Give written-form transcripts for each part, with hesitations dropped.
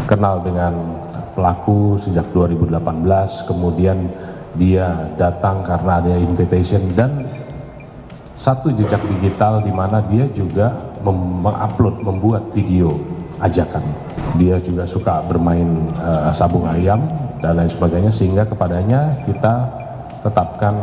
kenal dengan pelaku sejak 2018, kemudian dia datang karena ada invitation, dan satu jejak digital di mana dia juga membuat video ajakan. Dia juga suka bermain sabung ayam dan lain sebagainya, sehingga kepadanya kita tetapkan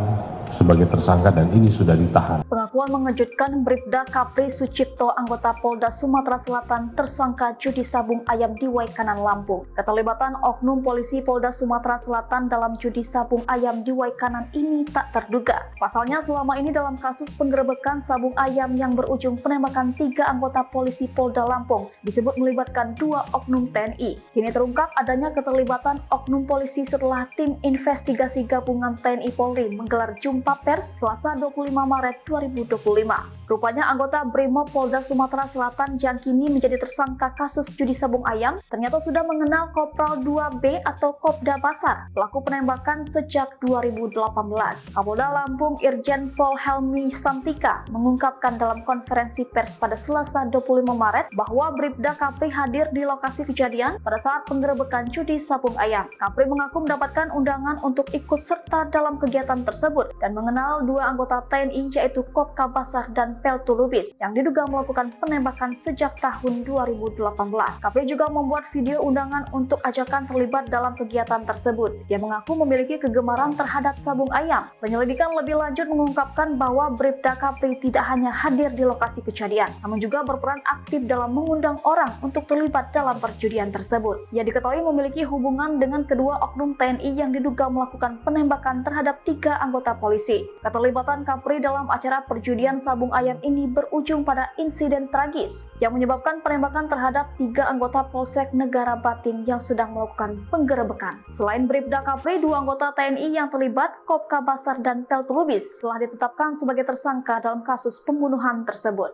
sebagai tersangka dan ini sudah ditahan. Pengakuan mengejutkan Bribda Kapri Sucipto, anggota Polda Sumatera Selatan, tersangka judi sabung ayam di Waikanan, Lampung. Keterlibatan oknum polisi Polda Sumatera Selatan dalam judi sabung ayam di Waikanan ini tak terduga. Pasalnya selama ini dalam kasus penggerebekan sabung ayam yang berujung penembakan 3 anggota polisi Polda Lampung disebut melibatkan 2 oknum TNI. Kini terungkap adanya keterlibatan oknum polisi setelah tim investigasi gabungan TNI Polri menggelar jumpa pers Selasa 25 Maret 2025. Rupanya anggota Brimob Polda Sumatera Selatan yang kini menjadi tersangka kasus judi sabung ayam ternyata sudah mengenal Kopral 2B atau Kopda Basar, pelaku penembakan sejak 2018. Kapolda Lampung Irjen Pol Helmi Santika mengungkapkan dalam konferensi pers pada Selasa 25 Maret bahwa Bribda Kapri hadir di lokasi kejadian pada saat penggerebekan judi sabung ayam. Kapri mengaku mendapatkan undangan untuk ikut serta dalam kegiatan tersebut dan mengenal 2 anggota TNI yaitu Kopka Basar dan Peltu Lubis yang diduga melakukan penembakan sejak tahun 2018. Kapri juga membuat video undangan untuk ajakan terlibat dalam kegiatan tersebut. Dia mengaku memiliki kegemaran terhadap sabung ayam. Penyelidikan lebih lanjut mengungkapkan bahwa Bribda Kapri tidak hanya hadir di lokasi kejadian, namun juga berperan aktif dalam mengundang orang untuk terlibat dalam perjudian tersebut. Ia diketahui memiliki hubungan dengan kedua oknum TNI yang diduga melakukan penembakan terhadap 3 anggota polisi. Keterlibatan Kapri dalam acara perjudian sabung ayam ini berujung pada insiden tragis yang menyebabkan penembakan terhadap 3 anggota Polsek Negara Batin yang sedang melakukan penggerebekan. Selain Bribda Kapri, 2 anggota TNI yang terlibat, Kopka Basar dan Peltu Lubis, telah ditetapkan sebagai tersangka dalam kasus pembunuhan tersebut.